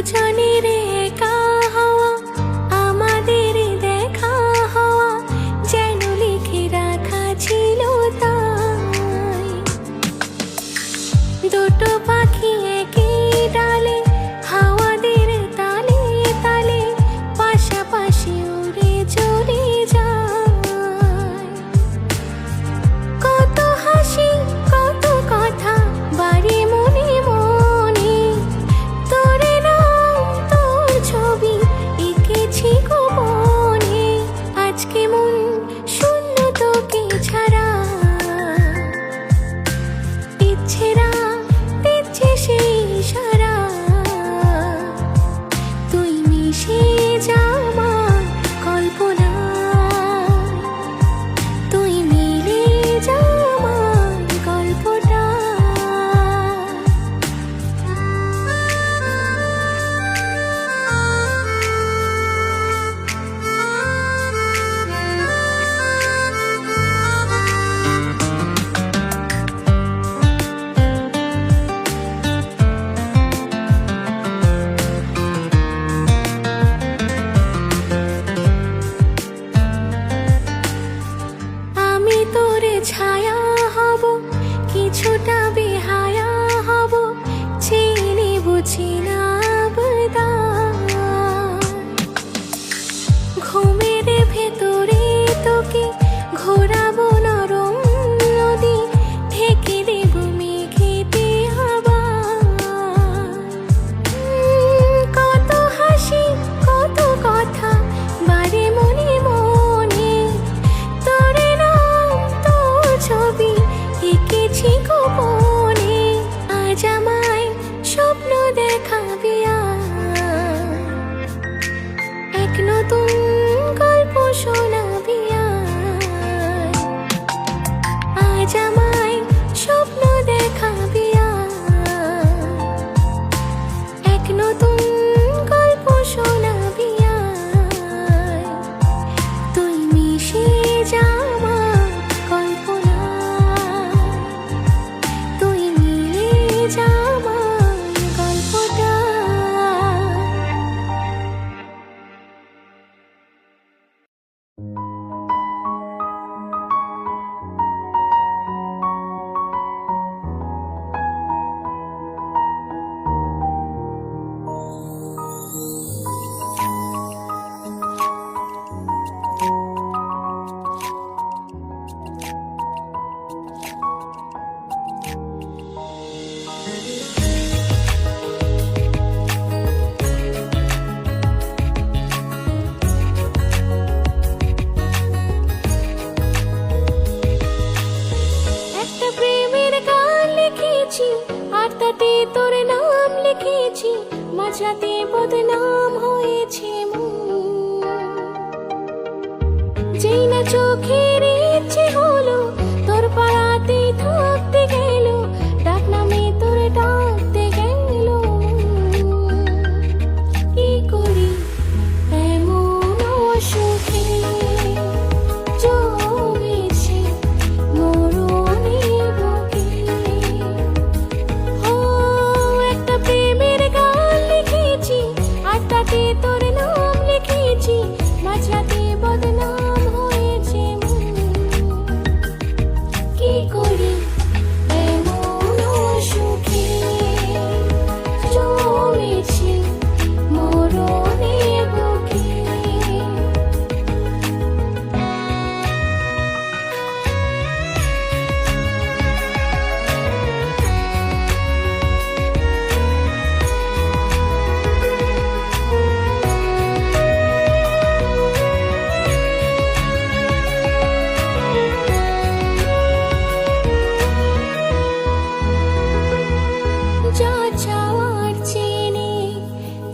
দুজনের একা হওয়া, আমাদের দেখা হওয়া যেন লিখে রাখা ছিল তাই। দুটো পাখি একই ডালে, হাওয়াদের তালে তালে পাশাপাশি উড়ে চলে যায়। কত হাসি কত কথা বাড়ি মনে মনে, তোর নাম তোর ছবি এঁকেছি গোপনে। আজকে মন শূন্য তোকে ছাড়া, ইচ্ছেরা দিচ্ছে সেই ইশারা। তুই মিশে যা আমার কল্পনায়, তুই মিলে যা আমার গল্পটা। আমি তোরে ছায়া হব, কিছুটা বেহায়া হব, চিনি বুঝি না ঘুমের ভেতরে তোকে ঘোরাবো নরম নদী, ঢেকে দেব মেঘেতে আবার। কত হাসি কত কথা বারে মনে মনে, তোর নাম তোর ছবি এঁকেছি গোপনে। আজ আমায় স্বপ্ন দেখাবি আর, এক নতুন গল্প শোনাবি আর। আজ আমায় স্বপ্ন দেখাবি আর, এক নতুন গল্প শোনাবি আর। তুই মিশে যা আমার কল্পনায়, তুই মিলে যা আমার গল্পটা। একটা প্রেমের গান লিখেছি, আর তাতে তোর নাম লিখেছি, মাঝরাতে বদনাম হয়েছে মন। যেই না চোখের ইচ্ছে হলো, তোর পাড়াতেই থাকতে গেল, ডাক নামে তোর ডাকতে গেল। কি করি এমন অসুখে জমেছে মরণের বুকে। ও একটা প্রেমের গান লিখেছি, আর তাতে তোর নাম লিখেছি, মাঝরাতে বদনাম হয়েছে মন। কি করি এমন অসুখে জমেছে মরণের বুকে। যা চাওয়ার চেনে,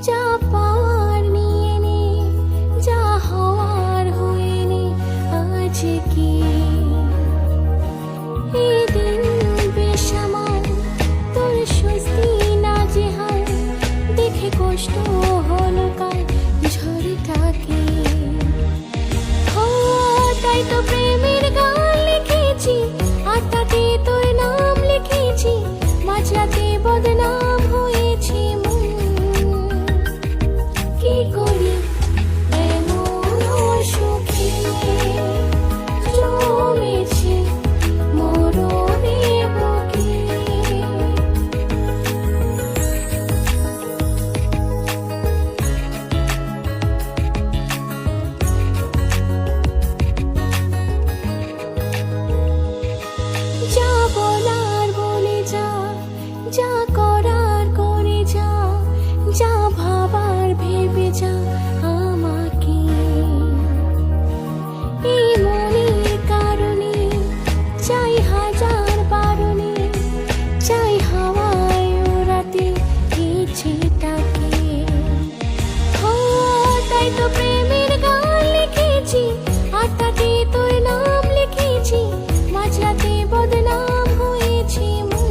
যা পাওয়ার নিয়ে নে, যা হওয়ার হয়ে নে আজকে। এই দিন বেসামাল, তোর স্বস্তি নাজেহাল, দেখে কষ্ট হলো কাল ঝড়টাকে। ও তাই তো প্রেমের গান লিখেছি, আর তাতে তোর নাম লিখেছি, মাঝরাতে বদনাম হয়েছে মন। যা ভাবার ভেবে যা আমাকে, এই মনের কারণে চাই হাজার বারণে, চাই হাওয়ায় ওড়াতে ইচ্ছেটাকে। ও তাই তো প্রেমের গান লিখেছি, আর তাতে তোর নাম লিখেছি, মাঝরাতে বদনাম হয়েছে মন।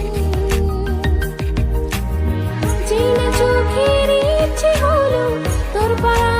যে না চোখের ইচ্ছে হলো তোর পাড়া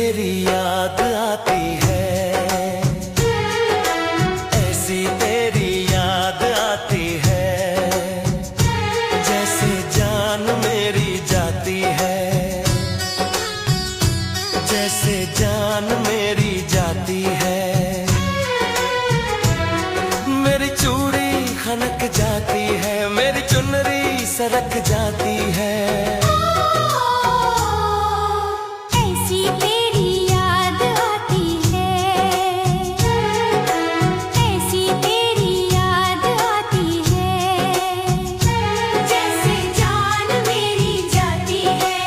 तेरी याद आती है, ऐसी तेरी याद आती है, जैसे जान मेरी जाती है, जैसे जान मेरी जाती है। मेरी चूड़ी खनक जाती है, मेरी चुनरी सरक जाती है। ऐसी तेरी याद आती है, ऐसी तेरी याद आती है, जैसे जान मेरी जाती है,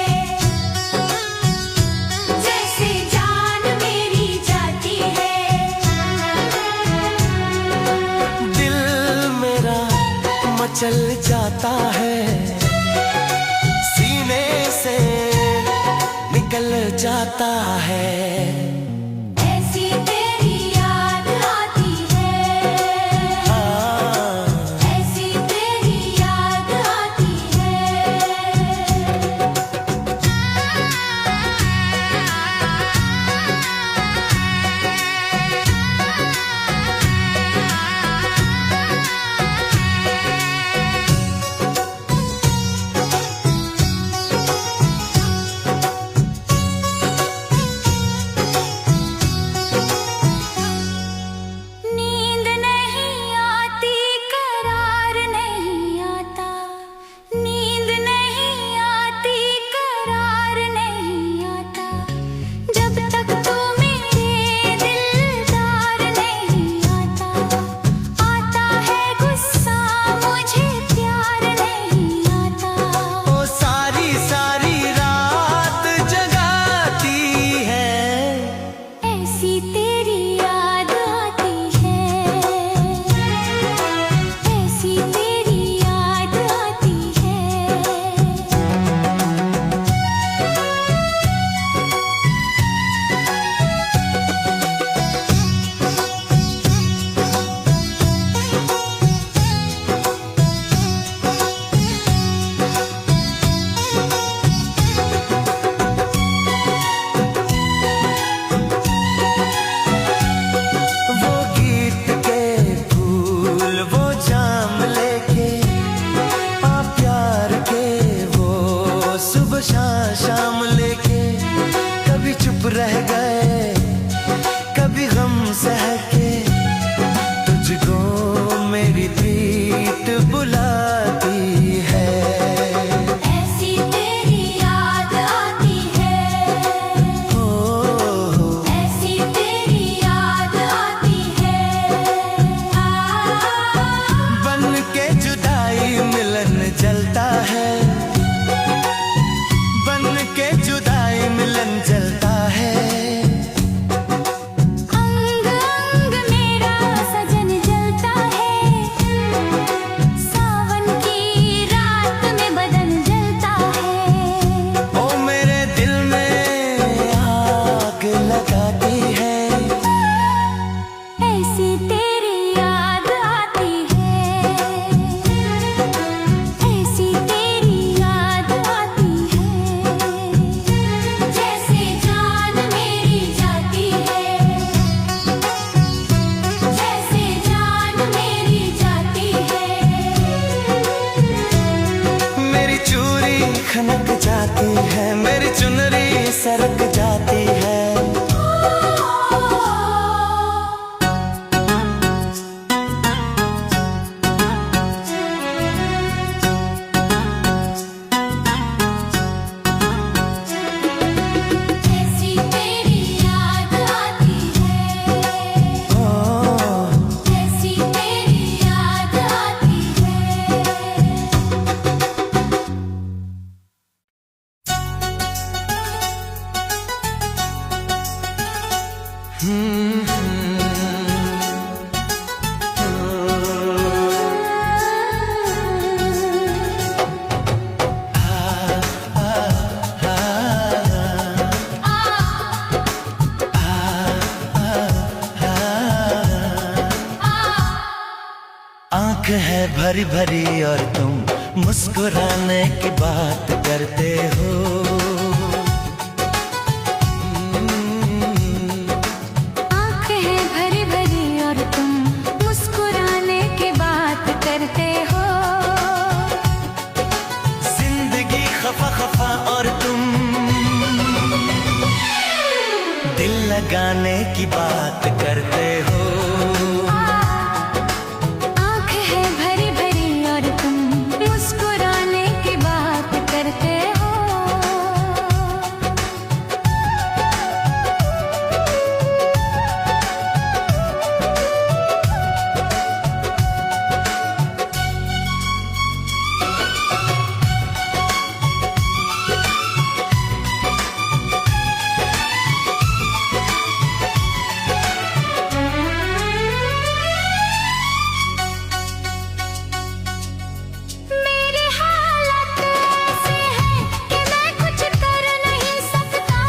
जैसे जान मेरी जाती है। दिल मेरा मचल जाता है, सीने से निकल जाता है। ऐसी तेरी याद आती है, ऐसी तेरी याद आती है। नींद नहीं आती, करार नहीं आता, नींद नहीं आती, करार नहीं आता, जब तक तू मेरे दिलदार नहीं आता। आता है गुस्सा, मुझे प्यार नहीं आता। वो सारी सारी रात जगाती है, ऐसी तेरी याद आती है, ऐसी तेरी याद आती है। वो गीत के फूल वो जाम लेके आ, प्यार के वो सुबह शाम लेके, कभी चुप रह गए, कभी गम सह के, तुझको मेरी प्रीत बुलाती है। ऐसी तेरी याद आती है, ओ, ऐसी तेरी याद आती है। बन के जुदाई मिलन जलता है, बन के जुदाई मिलन जलता है। अंग अंग मेरा सजन जलता है, सावन की रात में बदन जलता है। ओ मेरे दिल में आग लगाती है, ऐसी तेरी याद आती है, ऐसी तेरी याद आती है, जैसे जान मेरी जाती है, जैसे जान मेरी जाती है। मेरी चूड़ी खनक जाती है, मेरी चुनरी सरक जाती है। ऐसी तेरी याद आती है, ओ, ऐसी तेरी याद आती है। आंख है भरी भरी और तुम मुस्कुराने की बात करते हो। लगाने की बात करते हो। आँख है भरी भरी और तुम मुस्कुराने की बात करते हो। मेरे हालात ऐसे हैं कि मैं कुछ कर नहीं सकता।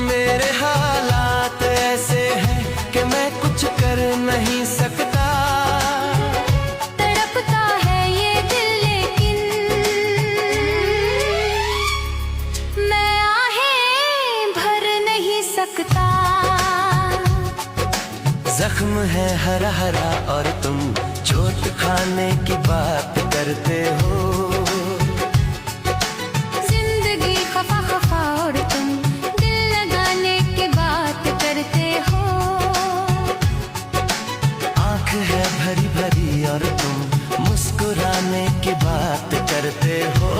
मेरे हालात ऐसे हैं कि मैं कुछ कर नहीं सकता। तड़पता है ये दिल लेकिन मैं आहें भर नहीं सकता। जख्म है हरा हरा और तुम चोट खाने की बात करते हो। जिंदगी खफा खफा और तुम दिल लगाने की बात करते हो। आँख है भरी भरी और तुम मुस्कुराने की बात करते हो।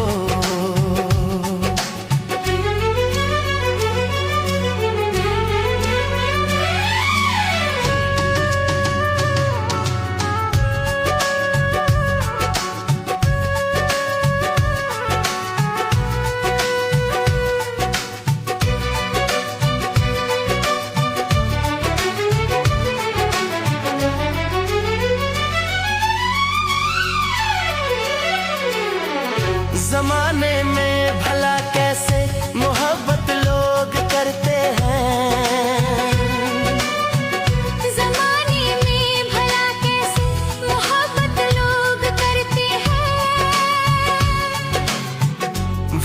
जमाने में भला कैसे मोहब्बत लोग करते हैं। ज़माने में भला कैसे मोहब्बत लोग करते हैं।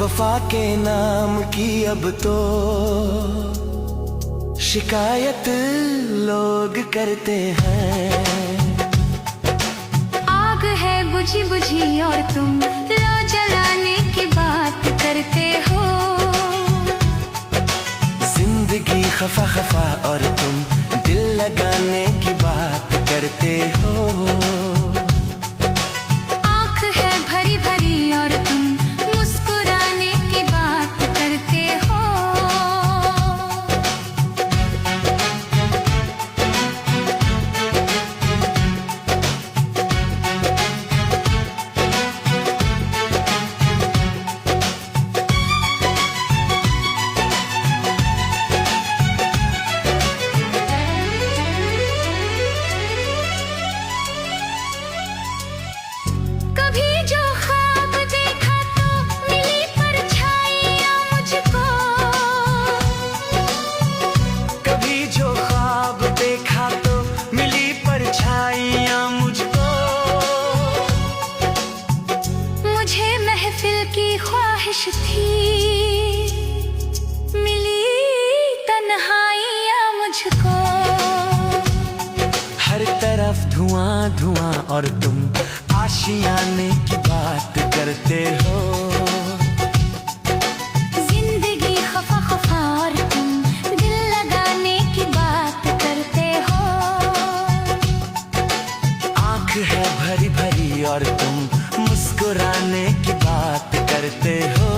वफा के नाम की अब तो शिकायत लोग करते हैं। आग है बुझी बुझी और तुम लो जलाने की बात करते हो। जिंदगी खफा खफा और तुम दिल लगाने की बात करते हो। आँख है भरी भरी और तुम मुस्कुराने की बात करते हो। कभी जो ख्वाब देखा तो मिली परछाइयाँ मुझको। कभी जो ख्वाब देखा तो मिली परछाइयाँ मुझको। मुझे महफिल की ख्वाहिश थी मिली तन्हाइयाँ मुझको। हर तरफ धुआं धुआं और तुम आशियाने की बात करते हो। जिंदगी खफा खफा और तुम दिल लगाने की बात करते हो। आँख है भरी भरी और तुम मुस्कुराने की बात करते हो।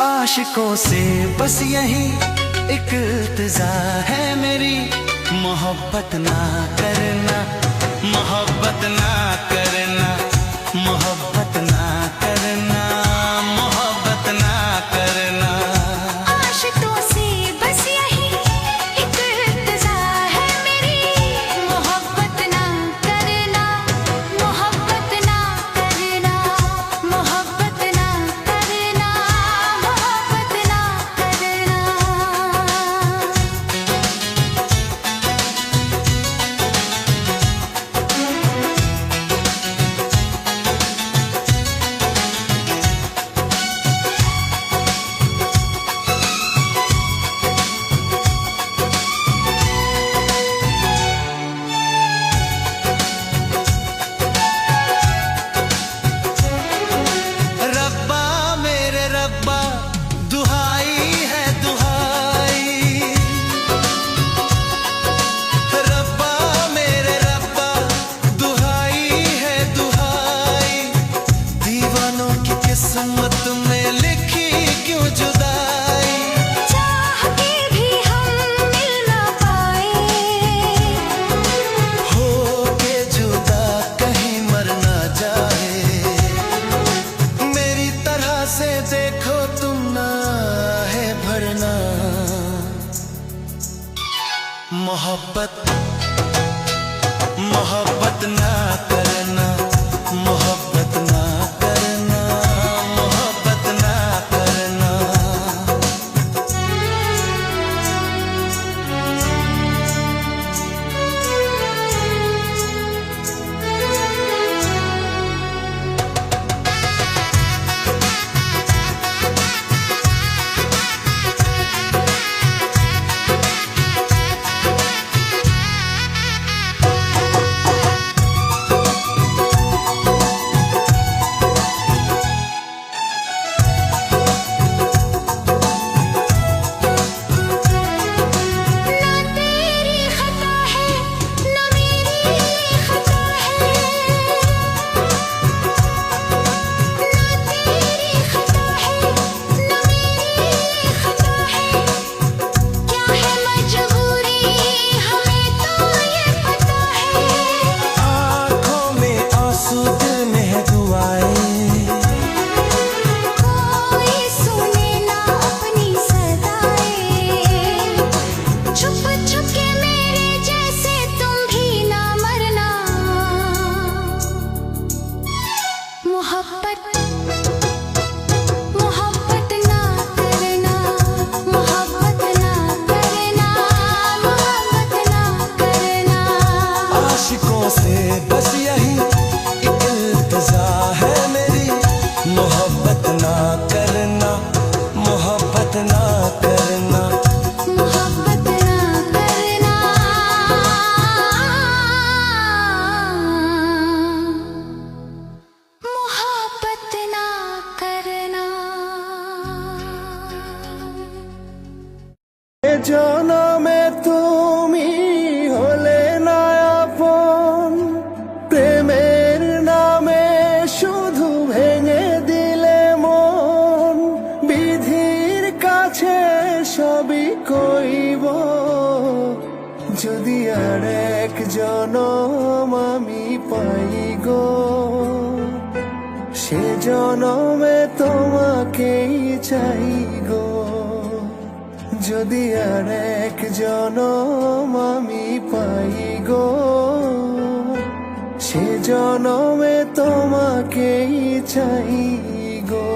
आशिकों से बस यही एक इल्तिजा है मेरी, मोहब्बत ना करना, मोहब्बत ना करना, मोहब्बत ना करना, मोहब्बत ना मोहब्बत ना करना, मोहब्बत ना करना, मोहब्बत ना करना। ना तेरी खता है ना मेरी खता है, ना तेरी खता है ना मेरी खता है। क्या है मजबूरी हमें तो ये पता है। आँखों में आंसू, दिल में है दुआएं, कोई सुने ना अपनी सदाएं, छुप छुप के मेरे जैसे तुम भी ना मरना। मोहब्बत मोहब्बत ना करना, मोहब्बत ना करना, मोहब्बत ना करना। आशिकों से बस यही एक इल्तिजा है मेरी, मोहब्बत ना करना, मोहब्बत ना करना। मोहब्बत ना करना, मोहब्बत ना करना। এ জনমে তুমি হলে না আপন, প্রেমের নামে শুধু ভেঙে দিলে মন। বিধির কাছে সবই কইব, যদি আর এক জনম আমি পাই গো, সে জনমে তোমাকেই চাই গো। যদি আর এক জনম আমি পাই গো, সে জনমে তোমাকেই চাই গো।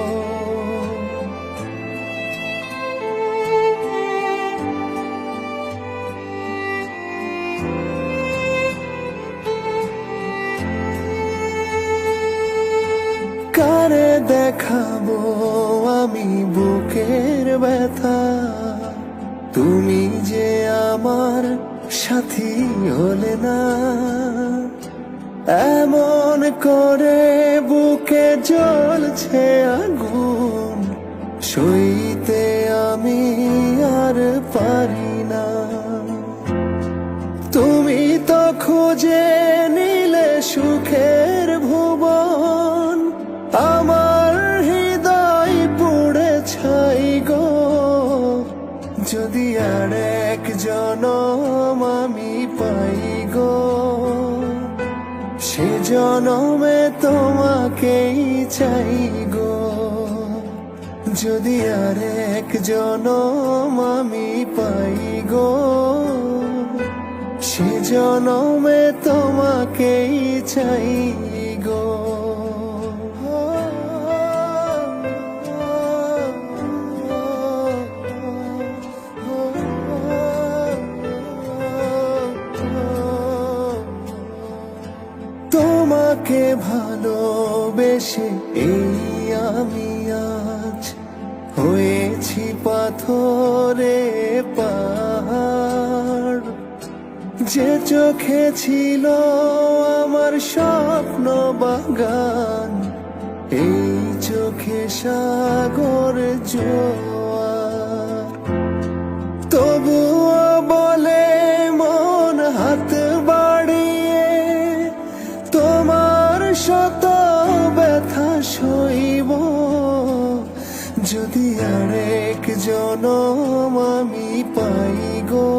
কারে দেখাবো আমি বুকের ব্যথা, তুমি যে আমার সাথী হলে না। এমন করে বুকে জ্বলছে আগুন, সইতে আমি আর পারি না। তুমি তো খুঁজে নিলে সুখের ভুবন, আমার হৃদয় পুড়ে ছাই গো। যদি আর এক জনম আমি পাই গো, সে জনমে তোমাকেই চাই গো। যদি আর এক জনম আমি পাই গো, সে জনমে তোমাকেই চাই গো। তোমাকে ভালোবেসে এই আমি আজ হয়েছি পাথরে পাহাড়। যে চোখে ছিল আমার স্বপ্ন বাগান, এই চোখে সাগর জোয়ার। তবুও বলে মন হাত বাড়িয়ে, তোমার শত ব্যথা সইব। যদি আর এক জনম আমি পাই গো,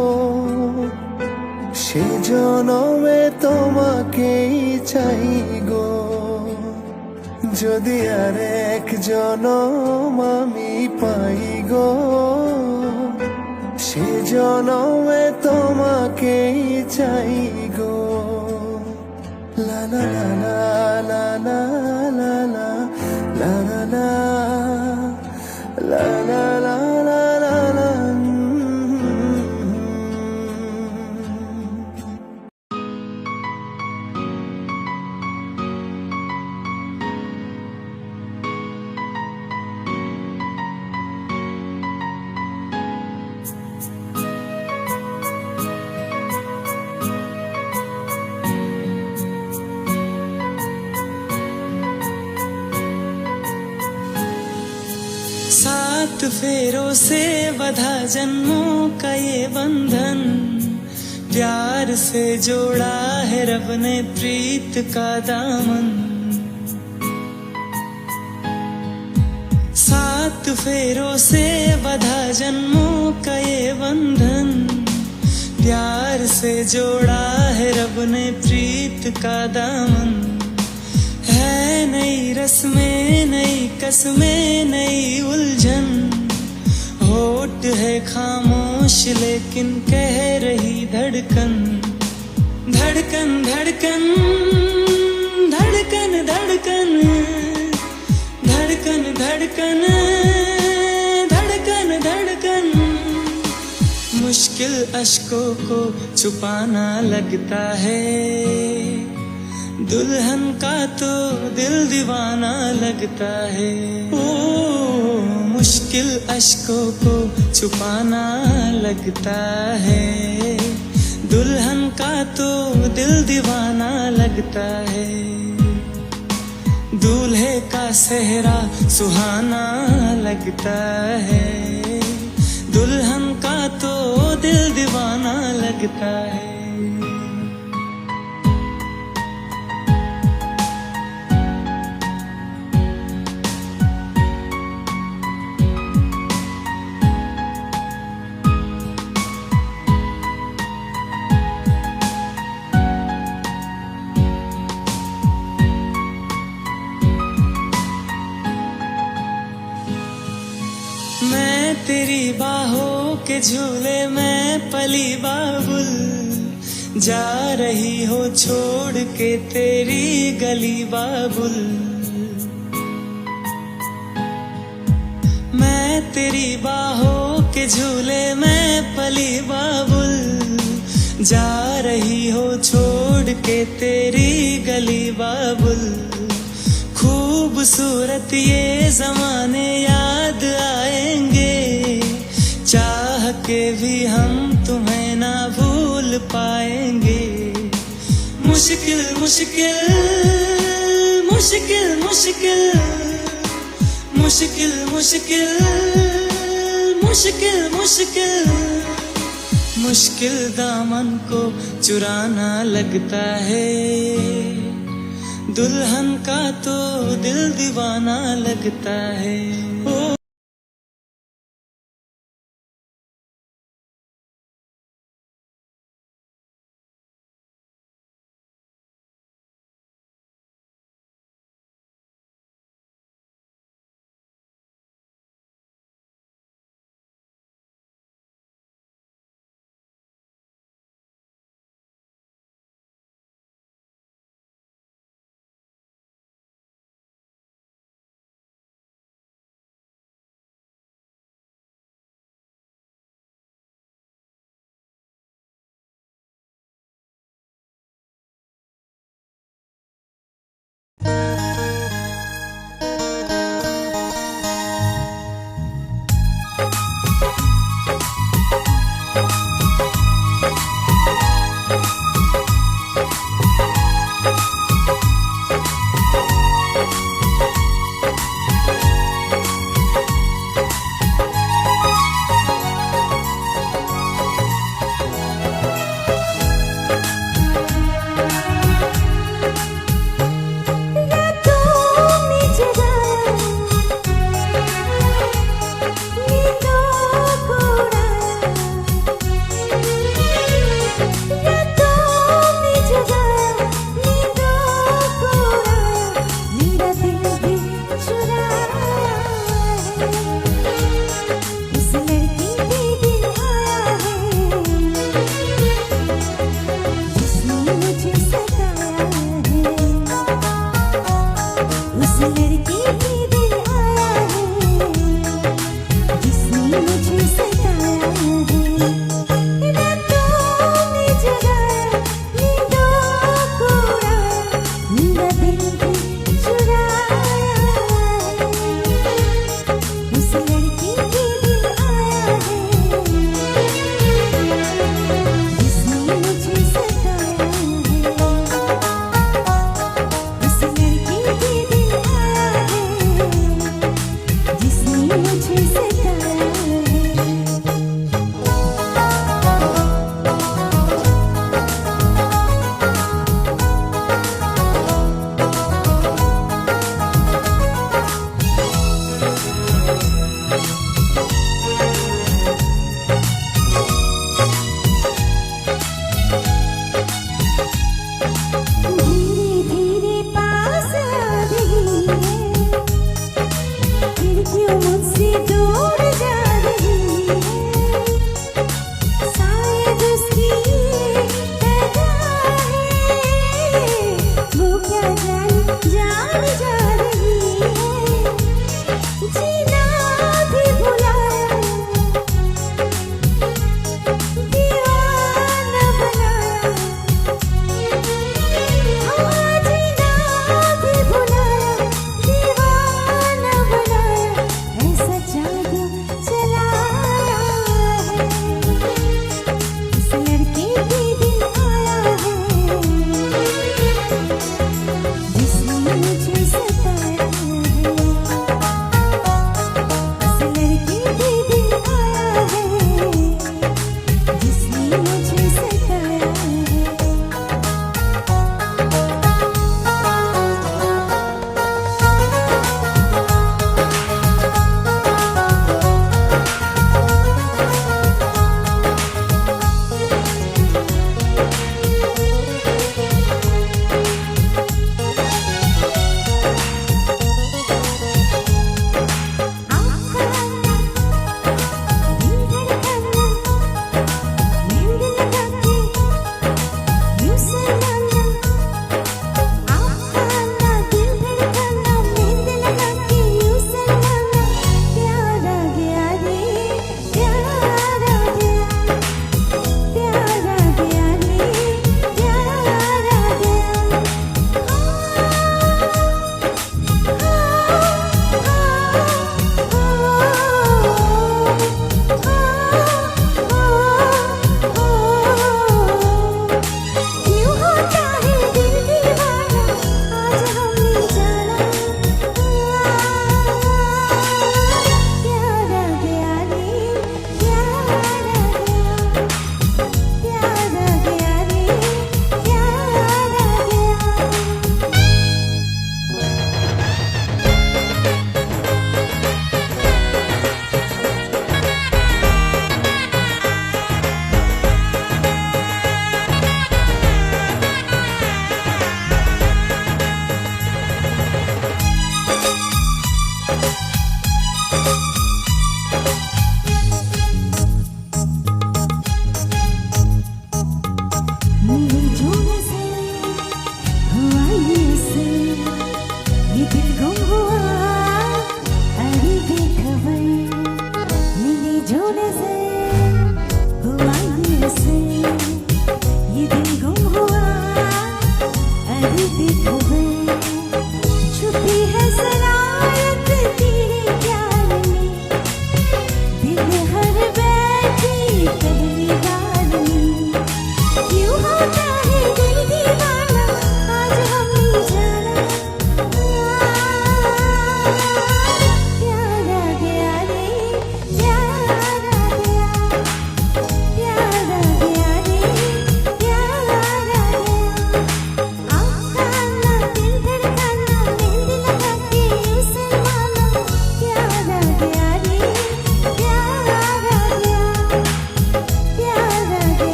সে জনমে তোমাকেই চাই গো। যদি আর এক জনম আমি পাই গো, সে জনমে তোমাকেই চাই গো। फेरों से बंधा जन्मों का ये बंधन, प्यार से जोड़ा है रब ने प्रीत का दामन। 7 फेरों से बंधा जन्मों का ये बंधन, प्यार से जोड़ा है रब ने प्रीत का दामन। है नई रस्में नई कसमें नई उलझन, होठ है खामोश लेकिन कह रही धड़कन। धड़कन धड़कन धड़कन धड़कन धड़कन धड़कन धड़कन धड़कन। मुश्किल अश्कों को छुपाना लगता है, दुल्हन का तो दिल दीवाना लगता है। ओ मुश्किल अश्कों को छुपाना लगता है, दुल्हन का तो दिल दीवाना लगता है। दूल्हे का सेहरा सुहाना लगता है, दुल्हन का तो दिल दीवाना लगता है। मैं तेरी बाहों के झूले में पली बाबुल, जा रही हो छोड़ के तेरी गली बाबुल। मैं तेरी बाहों के झूले में पली बाबुल, जा रही हो छोड़ के तेरी गली बाबुल। खूबसूरत ये जमाने याद आएंगे, चाह के भी हम तुम्हें ना भूल पाएंगे। मुश्किल मुश्किल मुश्किल मुश्किल मुश्किल मुश्किल मुश्किल मुश्किल मुश्किल दामन को चुराना लगता है, दुल्हन का तो दिल दीवाना लगता है। ओ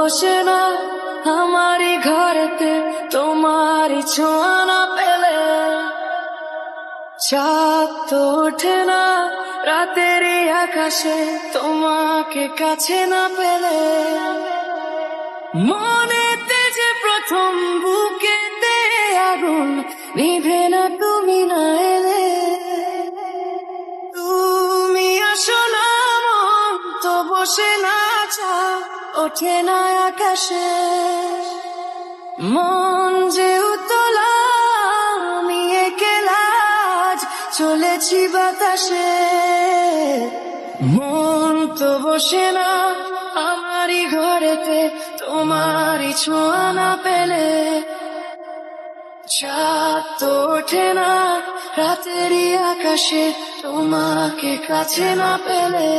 বসে না আমারই ঘরেতে তোমারই ছোঁয়া না পেলে, চাঁদ তো ওঠে না রাতেরই আকাশে তোমাকে কাছে না পেলে। মনেতে যে প্রথম বুকেতে আগুন নিভে না তুমি না এলে, তুমি আসো না মন তো বসে না, চাঁদ ওঠে না আকাশে। মন যে উতলা আমি একলা আজ চলেছি বাতাসে, মন তো বসে না আমারই ঘরেতে তোমারই ছোঁয়া না পেলে, চাঁদ তো ওঠে না রাতেরই আকাশে তোমাকে কাছে না পেলে।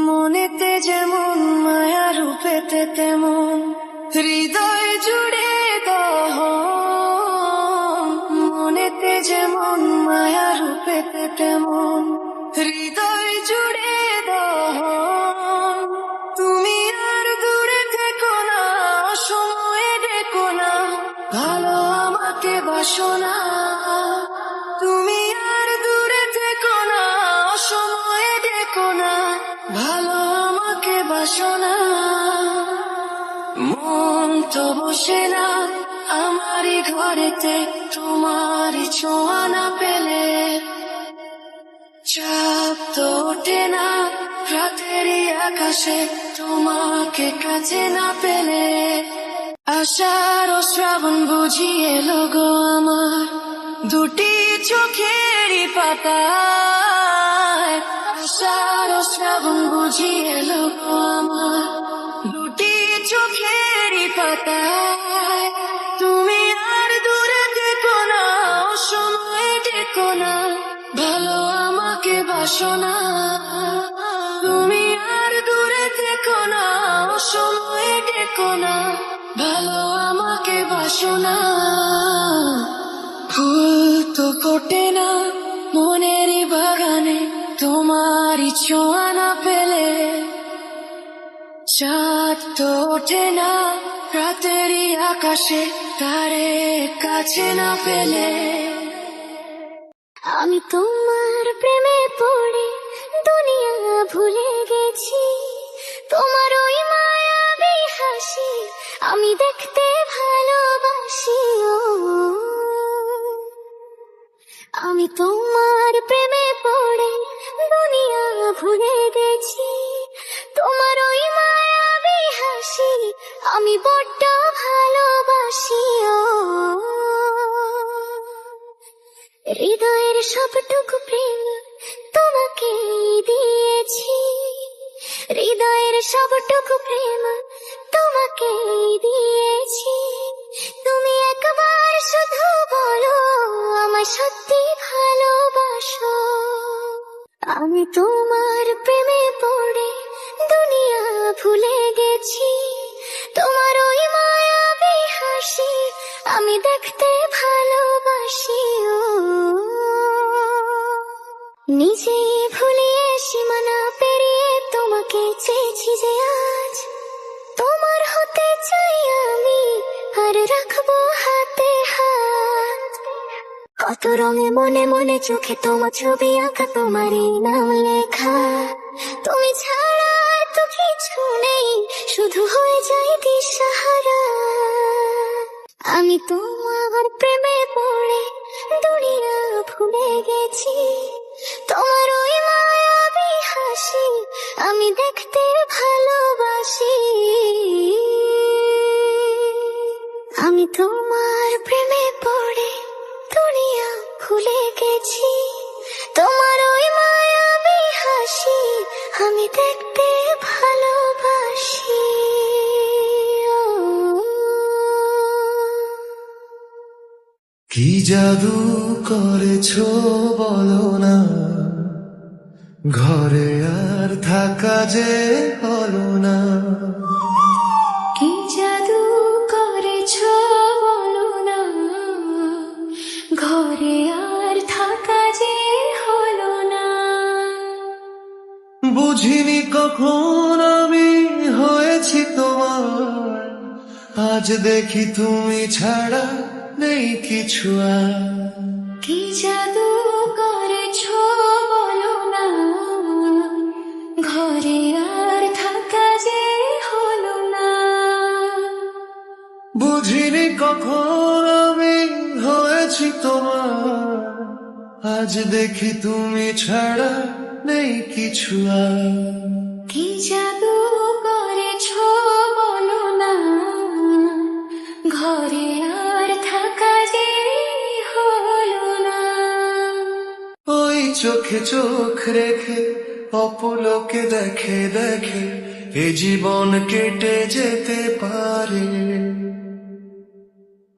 মনেতে যেমন মায়া রূপেতে তেমন হৃদয় জুড়ে দহন, মনেতে যেমন মায়া রূপেতে তেমন হৃদয় জুড়ে দহন। তুমি আর দূরে থেকো না, সময়ে ডেকো না, ভালো আমাকে বাসো না। তুমি আর দূরে থেকো না, সময়ে ডেকো না, ভালো আমাকে বাসো না। মন তো বসে না আমারই ঘরেতে তোমারই ছোঁয়া না পেলে, চাঁদ তো ওঠে না রাতেরই আকাশে তোমাকে কাছে না পেলে। আষাঢ় ও শ্রাবণ বুঝি এলো গো আমার দুটি চোখেরই পাতায়, আষাঢ় ও শ্রাবণ বুঝি এলো গো আমার দুটি চোখেরই পাতায়। তুমি আর দূরে থেকো না, সময়ে ডেকো না, ভালো আমাকে বাসো না। তুমি আর দূরে থেকো না, সময়ে ডেকো না, ভালো আমাকে বাসো না। ফুল তো ফোটে না মনেরই বাগানে তোমারই ছোঁয়া না পেলে, চাঁদ তো ওঠে না রাতেরই আকাশে তারে কাছে না পেলে। আমি তোমার প্রেমে পড়ে দুনিয়া ভুলে গেছি, তোমার ওই মায়াবী হাসি আমি দেখতে ভালোবাসি। ও আমি তোমার প্রেমে পড়ে দুনিয়া ভুলে গেছি, তোমার ওই মায়াবী হাসি আমি বড্ড ভালোবাসি। ও হৃদয়ের সবটুকু প্রেম তোমাকে দিয়েছি, হৃদয়ের সবটুকু প্রেম তোমাকে দিয়েছি। তুমি একবার শুধু বলো আমায় সত্যি ভালোবাসো। আমি তোমার প্রেমে পড়ে দুনিয়া ভুলে গেছি, তোমার ওই মায়াবী হাসি আমি দেখতে ভালোবাসি। ও নিজে ভুলিয়ে সীমানা পেরিয়ে তোমাকে চেয়েছি যে আজ, তোমার হতে চাই আমি আর রাখবো হাতে হাত। কত রঙে মনে মনে চোখে তোমার ছবি আঁকা, তোমারই নাম লেখা। তুমি ছাড়া তো কিছু নেই, শুধু হয়ে যায় দিশাহারা। আমি তোমার প্রেমে পড়ে দুনিয়া ভুলে গেছি, তোমার ওই মায়াবী হাসি আমি দেখতে ভালোবাসি। আমি তোমার প্রেমে পড়ে দুনিয়া ভুলে গেছি, তোমার ওই মায়াবী হাসি আমি দেখতে ভালোবাসি। কি জাদু করেছো বলো না, ঘরে আর থাকা যে হলো না। কি জাদু করেছো বলো না, ঘরে আর থাকা যে হলো না। বুঝিনি কখন আমি হয়েছি তো আজ দেখি তুমি ছাড়া নেই কিছু আর। কি জাদু করেছো বলো না, ঘরে আর থাকা যে হলো না। বুঝিনি কখন আমি হয়েছি তোমার, আজ দেখি তুমি ছাড়া নেই কিছু আর। কি জাদু করেছো বলো না, ঘরে আর থাকা যে হলো না। ওই চোখে চোখ রেখে অপলোকে দেখে দেখে এ জীবন কেটে যেতে পারে।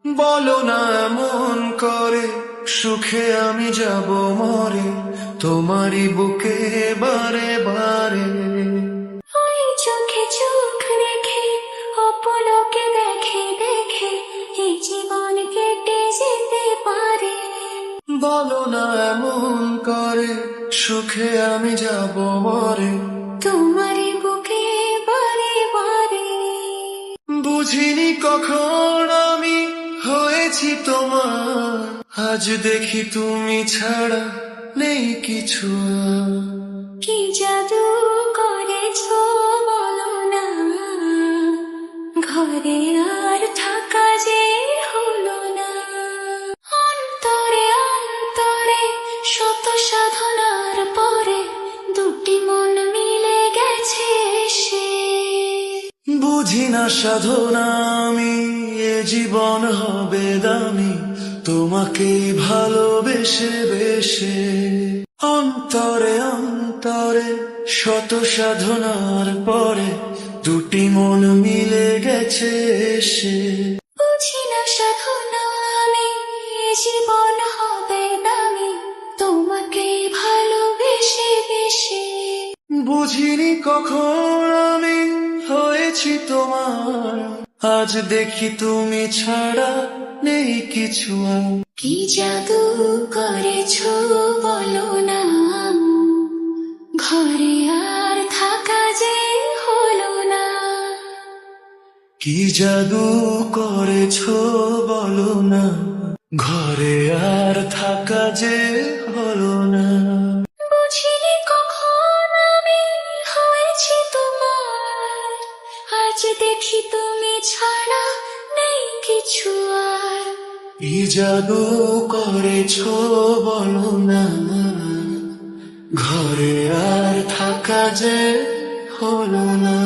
বলো না এমন করে সুখে আমি যাব মরে, তোমারই বুকে বারে বারে। ওই চোখে চোখ রেখে অপলোকে দেখে দেখে এই জীবন কেটে যেতে পারে। বলো না এমন করে সুখে আমি যাব মরে, তোমারই বুকে বারে বারে। বুঝিনি কখন আমি হয়েছি তোমার, আজ দেখি তুমি ছাড়া নেই কিছু আর। কি জাদু করেছো বলো না, ঘরে আর থাকা যে হলো না। অন্তরে অন্তরে শত সাধনার পরে দুটি মন মিলে গেছে সে। বুঝি না সাধনা আমি এ জীবন হবে দামি, তোমাকে ভালোবেসে বেসে। অন্তরে অন্তরে শত সাধনার পরে দুটি মন মিলে গেছে সে। বুঝি না সাধনা আমি এ জীবন হবে দামি, তোমাকে ভালোবেসে বেশি। বুঝিনি কখন আমি হয়েছি তোমার, আজ দেখি তুমি ছাড়া নেই কিছু আর। কি জাদু করেছো বলো না, ঘরে আর থাকা যে হলো না। কি জাদু করেছো বলো না, ঘরে আর থাকা যে হলো না। বুঝিনি কখন আমি হয়েছি তোমার, আজ দেখি তুমি ছাড়া নেই কিছু আর। কি জাদু করেছো বলো না, ঘরে আর থাকা যে হলো না।